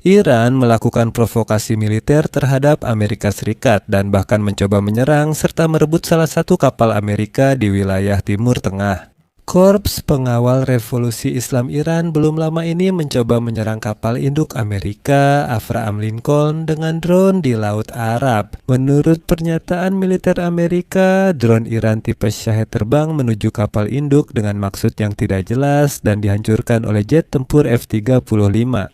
Iran melakukan provokasi militer terhadap Amerika Serikat dan bahkan mencoba menyerang serta merebut salah satu kapal Amerika di wilayah Timur Tengah. Korps Pengawal Revolusi Islam Iran belum lama ini mencoba menyerang kapal induk Amerika, Abraham Lincoln, dengan drone di Laut Arab. Menurut pernyataan militer Amerika, drone Iran tipe Shahed terbang menuju kapal induk dengan maksud yang tidak jelas dan dihancurkan oleh jet tempur F-35.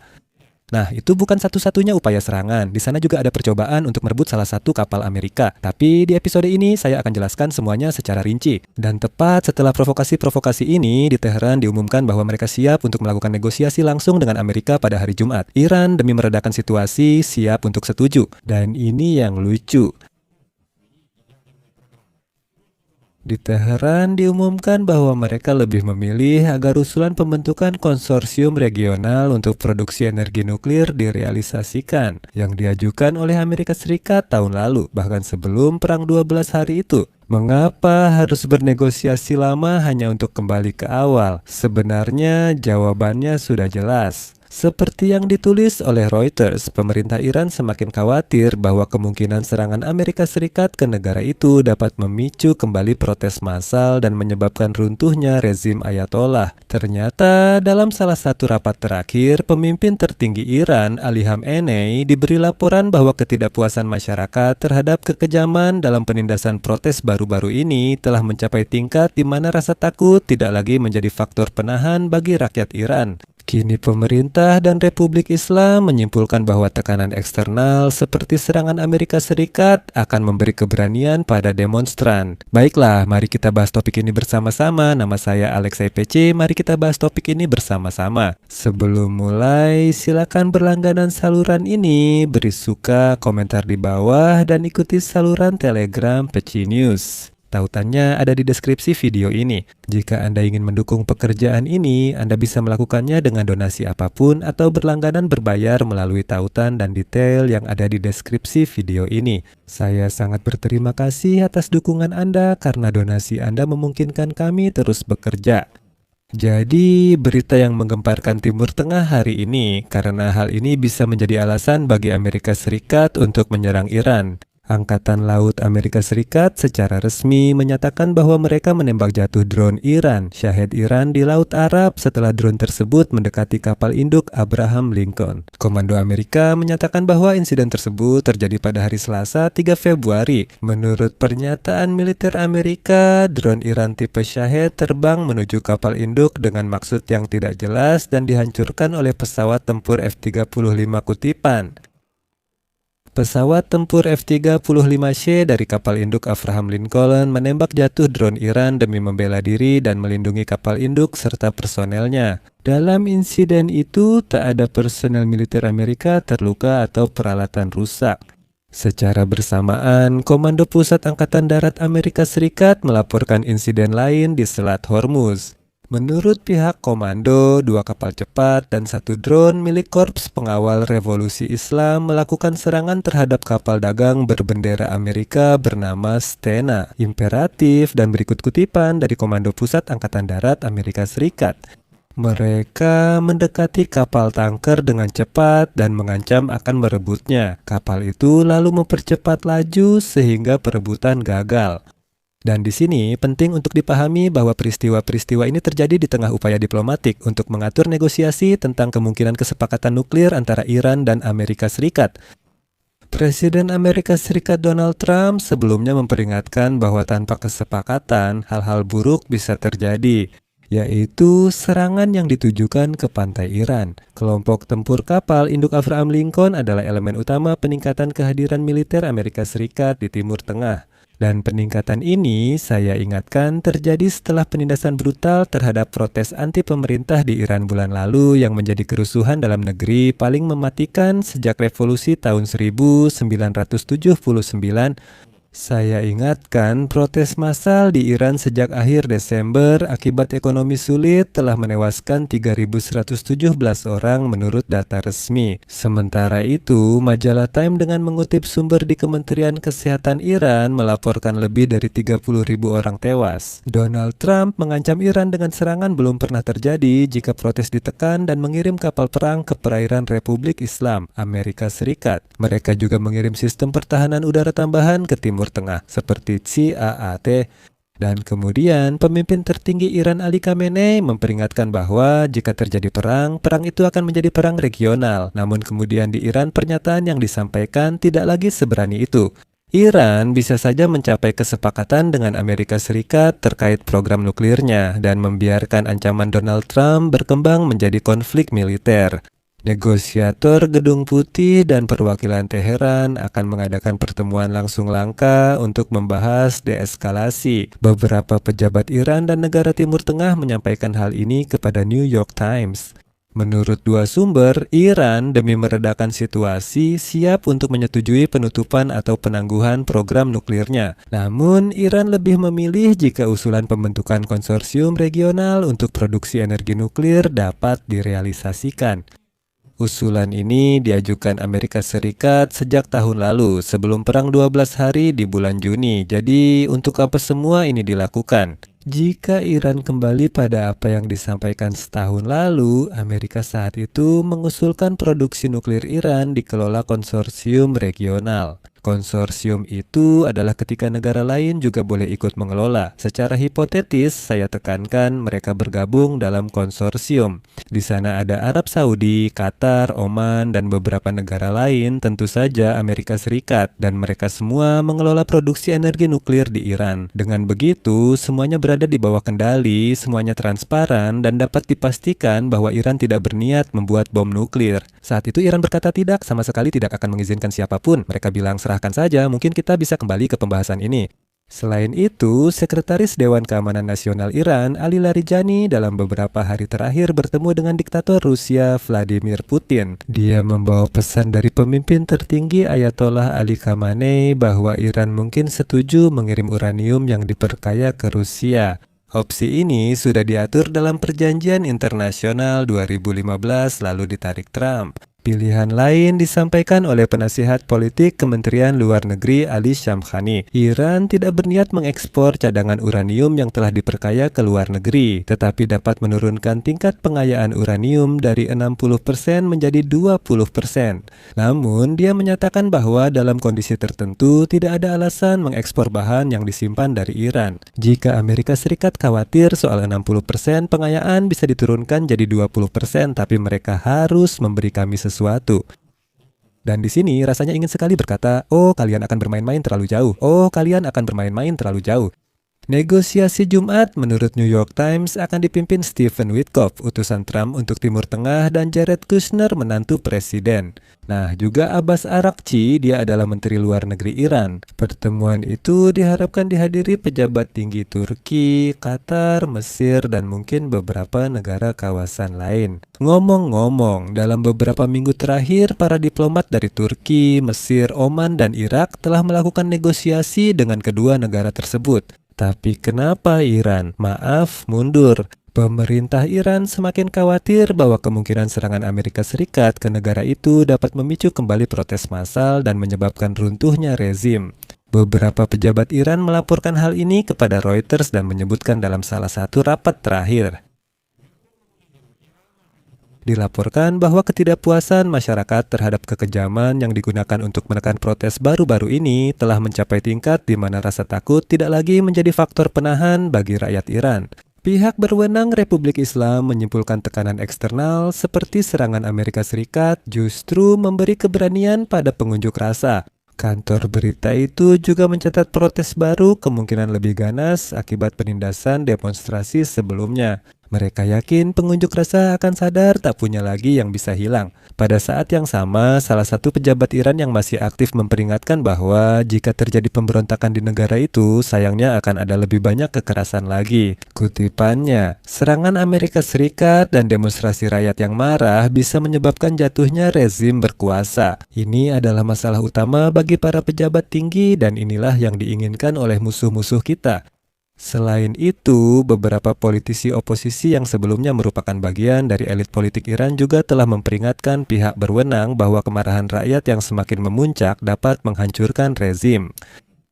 Nah, itu bukan satu-satunya upaya serangan. Di sana juga ada percobaan untuk merebut salah satu kapal Amerika. Tapi di episode ini saya akan jelaskan semuanya secara rinci. Dan tepat setelah provokasi-provokasi ini, di Teheran diumumkan bahwa mereka siap untuk melakukan negosiasi langsung dengan Amerika pada hari Jumat. Iran demi meredakan situasi siap untuk setuju. Dan ini yang lucu. Di Teheran diumumkan bahwa mereka lebih memilih agar usulan pembentukan konsorsium regional untuk produksi energi nuklir direalisasikan yang diajukan oleh Amerika Serikat tahun lalu, bahkan sebelum Perang 12 hari itu. Mengapa harus bernegosiasi lama hanya untuk kembali ke awal? Sebenarnya jawabannya sudah jelas. Seperti yang ditulis oleh Reuters, pemerintah Iran semakin khawatir bahwa kemungkinan serangan Amerika Serikat ke negara itu dapat memicu kembali protes massal dan menyebabkan runtuhnya rezim Ayatollah. Ternyata dalam salah satu rapat terakhir, pemimpin tertinggi Iran, Ali Khamenei, diberi laporan bahwa ketidakpuasan masyarakat terhadap kekejaman dalam penindasan protes baru-baru ini telah mencapai tingkat di mana rasa takut tidak lagi menjadi faktor penahan bagi rakyat Iran. Kini pemerintah dan Republik Islam menyimpulkan bahwa tekanan eksternal seperti serangan Amerika Serikat akan memberi keberanian pada demonstran. Baiklah, mari kita bahas topik ini bersama-sama. Nama saya Alexei PC, mari kita bahas topik ini bersama-sama. Sebelum mulai, silakan berlangganan saluran ini, beri suka, komentar di bawah, dan ikuti saluran Telegram PC News. Tautannya ada di deskripsi video ini. Jika Anda ingin mendukung pekerjaan ini, Anda bisa melakukannya dengan donasi apapun atau berlangganan berbayar melalui tautan dan detail yang ada di deskripsi video ini. Saya sangat berterima kasih atas dukungan Anda karena donasi Anda memungkinkan kami terus bekerja. Jadi, berita yang menggemparkan Timur Tengah hari ini karena hal ini bisa menjadi alasan bagi Amerika Serikat untuk menyerang Iran. Angkatan Laut Amerika Serikat secara resmi menyatakan bahwa mereka menembak jatuh drone Iran, Shahed Iran di Laut Arab setelah drone tersebut mendekati kapal induk Abraham Lincoln. Komando Amerika menyatakan bahwa insiden tersebut terjadi pada hari Selasa 3 Februari. Menurut pernyataan militer Amerika, drone Iran tipe Shahed terbang menuju kapal induk dengan maksud yang tidak jelas dan dihancurkan oleh pesawat tempur F-35 kutipan. Pesawat tempur F-35C dari kapal induk Abraham Lincoln menembak jatuh drone Iran demi membela diri dan melindungi kapal induk serta personelnya. Dalam insiden itu, tak ada personel militer Amerika terluka atau peralatan rusak. Secara bersamaan, Komando Pusat Angkatan Darat Amerika Serikat melaporkan insiden lain di Selat Hormuz. Menurut pihak komando, 2 kapal cepat dan 1 drone milik Korps Pengawal Revolusi Islam melakukan serangan terhadap kapal dagang berbendera Amerika bernama Stena Imperatif dan berikut kutipan dari Komando Pusat Angkatan Darat Amerika Serikat. Mereka mendekati kapal tanker dengan cepat dan mengancam akan merebutnya. Kapal itu lalu mempercepat laju sehingga perebutan gagal. Dan di sini penting untuk dipahami bahwa peristiwa-peristiwa ini terjadi di tengah upaya diplomatik untuk mengatur negosiasi tentang kemungkinan kesepakatan nuklir antara Iran dan Amerika Serikat. Presiden Amerika Serikat Donald Trump sebelumnya memperingatkan bahwa tanpa kesepakatan hal-hal buruk bisa terjadi, yaitu serangan yang ditujukan ke pantai Iran. Kelompok tempur kapal induk Abraham Lincoln adalah elemen utama peningkatan kehadiran militer Amerika Serikat di Timur Tengah. Dan peningkatan ini, saya ingatkan, terjadi setelah penindasan brutal terhadap protes anti pemerintah di Iran bulan lalu yang menjadi kerusuhan dalam negeri paling mematikan sejak revolusi tahun 1979 Saya ingatkan, protes massal di Iran sejak akhir Desember akibat ekonomi sulit telah menewaskan 3.117 orang menurut data resmi. Sementara itu, majalah Time dengan mengutip sumber di Kementerian Kesehatan Iran melaporkan lebih dari 30.000 orang tewas. Donald Trump mengancam Iran dengan serangan belum pernah terjadi jika protes ditekan dan mengirim kapal perang ke perairan Republik Islam Amerika Serikat. Mereka juga mengirim sistem pertahanan udara tambahan ke Timur Tengah seperti CAAT. Dan kemudian pemimpin tertinggi Iran Ali Khamenei memperingatkan bahwa jika terjadi perang, perang itu akan menjadi perang regional. Namun kemudian di Iran pernyataan yang disampaikan tidak lagi seberani itu. Iran bisa saja mencapai kesepakatan dengan Amerika Serikat terkait program nuklirnya dan membiarkan ancaman Donald Trump berkembang menjadi konflik militer. Negosiator Gedung Putih dan perwakilan Teheran akan mengadakan pertemuan langsung langka untuk membahas deeskalasi. Beberapa pejabat Iran dan negara Timur Tengah menyampaikan hal ini kepada New York Times. Menurut dua sumber, Iran demi meredakan situasi siap untuk menyetujui penutupan atau penangguhan program nuklirnya. Namun, Iran lebih memilih jika usulan pembentukan konsorsium regional untuk produksi energi nuklir dapat direalisasikan. Usulan ini diajukan Amerika Serikat sejak tahun lalu sebelum perang 12 hari di bulan Juni. Jadi untuk apa semua ini dilakukan? Jika Iran kembali pada apa yang disampaikan setahun lalu, Amerika saat itu mengusulkan produksi nuklir Iran dikelola konsorsium regional. Konsorsium itu adalah ketika negara lain juga boleh ikut mengelola. Secara hipotetis, saya tekankan mereka bergabung dalam konsorsium. Di sana ada Arab Saudi, Qatar, Oman, dan beberapa negara lain, tentu saja Amerika Serikat, dan mereka semua mengelola produksi energi nuklir di Iran. Dengan begitu, semuanya berada di bawah kendali, semuanya transparan, dan dapat dipastikan bahwa Iran tidak berniat membuat bom nuklir. Saat itu Iran berkata tidak, sama sekali tidak akan mengizinkan siapapun. Mereka bilang serahkan saja, mungkin kita bisa kembali ke pembahasan ini. Selain itu, Sekretaris Dewan Keamanan Nasional Iran, Ali Larijani, dalam beberapa hari terakhir bertemu dengan diktator Rusia, Vladimir Putin. Dia membawa pesan dari pemimpin tertinggi Ayatollah Ali Khamenei bahwa Iran mungkin setuju mengirim uranium yang diperkaya ke Rusia. Opsi ini sudah diatur dalam Perjanjian Internasional 2015 lalu ditarik Trump. Pilihan lain disampaikan oleh penasihat politik Kementerian Luar Negeri Ali Shamkhani. Iran tidak berniat mengekspor cadangan uranium yang telah diperkaya ke luar negeri, tetapi dapat menurunkan tingkat pengayaan uranium dari 60% menjadi 20%. Namun, dia menyatakan bahwa dalam kondisi tertentu tidak ada alasan mengekspor bahan yang disimpan dari Iran. Jika Amerika Serikat khawatir soal 60% pengayaan bisa diturunkan jadi 20%, tapi mereka harus memberi kami sesuatu. Dan di sini rasanya ingin sekali berkata, oh kalian akan bermain-main terlalu jauh. Oh kalian akan bermain-main terlalu jauh. Negosiasi Jumat menurut New York Times akan dipimpin Stephen Witkoff, utusan Trump untuk Timur Tengah, dan Jared Kushner, menantu presiden. Nah, juga Abbas Araghchi, dia adalah Menteri Luar Negeri Iran. Pertemuan itu diharapkan dihadiri pejabat tinggi Turki, Qatar, Mesir, dan mungkin beberapa negara kawasan lain. Ngomong-ngomong, dalam beberapa minggu terakhir, para diplomat dari Turki, Mesir, Oman, dan Irak telah melakukan negosiasi dengan kedua negara tersebut. Tapi kenapa Iran? Maaf, mundur. Pemerintah Iran semakin khawatir bahwa kemungkinan serangan Amerika Serikat ke negara itu dapat memicu kembali protes massal dan menyebabkan runtuhnya rezim. Beberapa pejabat Iran melaporkan hal ini kepada Reuters dan menyebutkan dalam salah satu rapat terakhir. Dilaporkan bahwa ketidakpuasan masyarakat terhadap kekejaman yang digunakan untuk menekan protes baru-baru ini telah mencapai tingkat di mana rasa takut tidak lagi menjadi faktor penahan bagi rakyat Iran. Pihak berwenang Republik Islam menyimpulkan tekanan eksternal seperti serangan Amerika Serikat justru memberi keberanian pada pengunjuk rasa. Kantor berita itu juga mencatat protes baru kemungkinan lebih ganas akibat penindasan demonstrasi sebelumnya. Mereka yakin pengunjuk rasa akan sadar tak punya lagi yang bisa hilang. Pada saat yang sama, salah satu pejabat Iran yang masih aktif memperingatkan bahwa jika terjadi pemberontakan di negara itu, sayangnya akan ada lebih banyak kekerasan lagi. Kutipannya, serangan Amerika Serikat dan demonstrasi rakyat yang marah bisa menyebabkan jatuhnya rezim berkuasa. Ini adalah masalah utama bagi para pejabat tinggi dan inilah yang diinginkan oleh musuh-musuh kita. Selain itu, beberapa politisi oposisi yang sebelumnya merupakan bagian dari elit politik Iran juga telah memperingatkan pihak berwenang bahwa kemarahan rakyat yang semakin memuncak dapat menghancurkan rezim.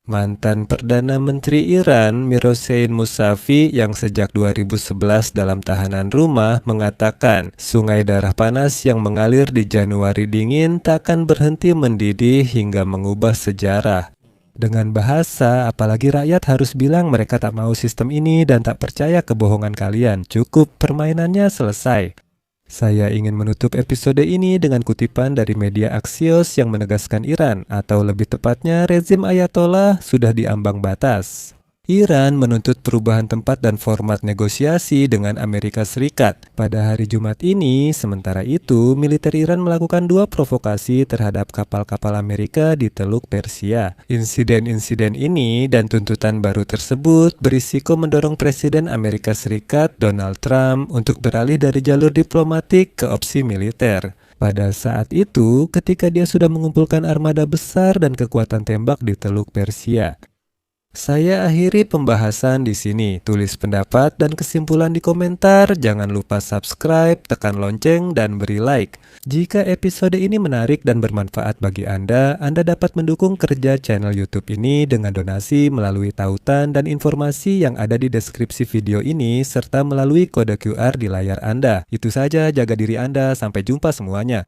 Mantan Perdana Menteri Iran, Hossein Mousavi, yang sejak 2011 dalam tahanan rumah, mengatakan sungai darah panas yang mengalir di Januari dingin takkan berhenti mendidih hingga mengubah sejarah. Dengan bahasa, apalagi rakyat harus bilang mereka tak mau sistem ini dan tak percaya kebohongan kalian. Cukup, permainannya selesai. Saya ingin menutup episode ini dengan kutipan dari media Axios yang menegaskan Iran, atau lebih tepatnya rezim Ayatollah, sudah diambang batas. Iran menuntut perubahan tempat dan format negosiasi dengan Amerika Serikat. Pada hari Jumat ini, sementara itu, militer Iran melakukan 2 provokasi terhadap kapal-kapal Amerika di Teluk Persia. Insiden-insiden ini dan tuntutan baru tersebut berisiko mendorong Presiden Amerika Serikat Donald Trump untuk beralih dari jalur diplomatik ke opsi militer. Pada saat itu, ketika dia sudah mengumpulkan armada besar dan kekuatan tembak di Teluk Persia. Saya akhiri pembahasan di sini. Tulis pendapat dan kesimpulan di komentar. Jangan lupa subscribe, tekan lonceng, dan beri like. Jika episode ini menarik dan bermanfaat bagi Anda dapat mendukung kerja channel YouTube ini dengan donasi melalui tautan dan informasi yang ada di deskripsi video ini serta melalui kode QR di layar Anda. Itu saja, jaga diri Anda. Sampai jumpa semuanya.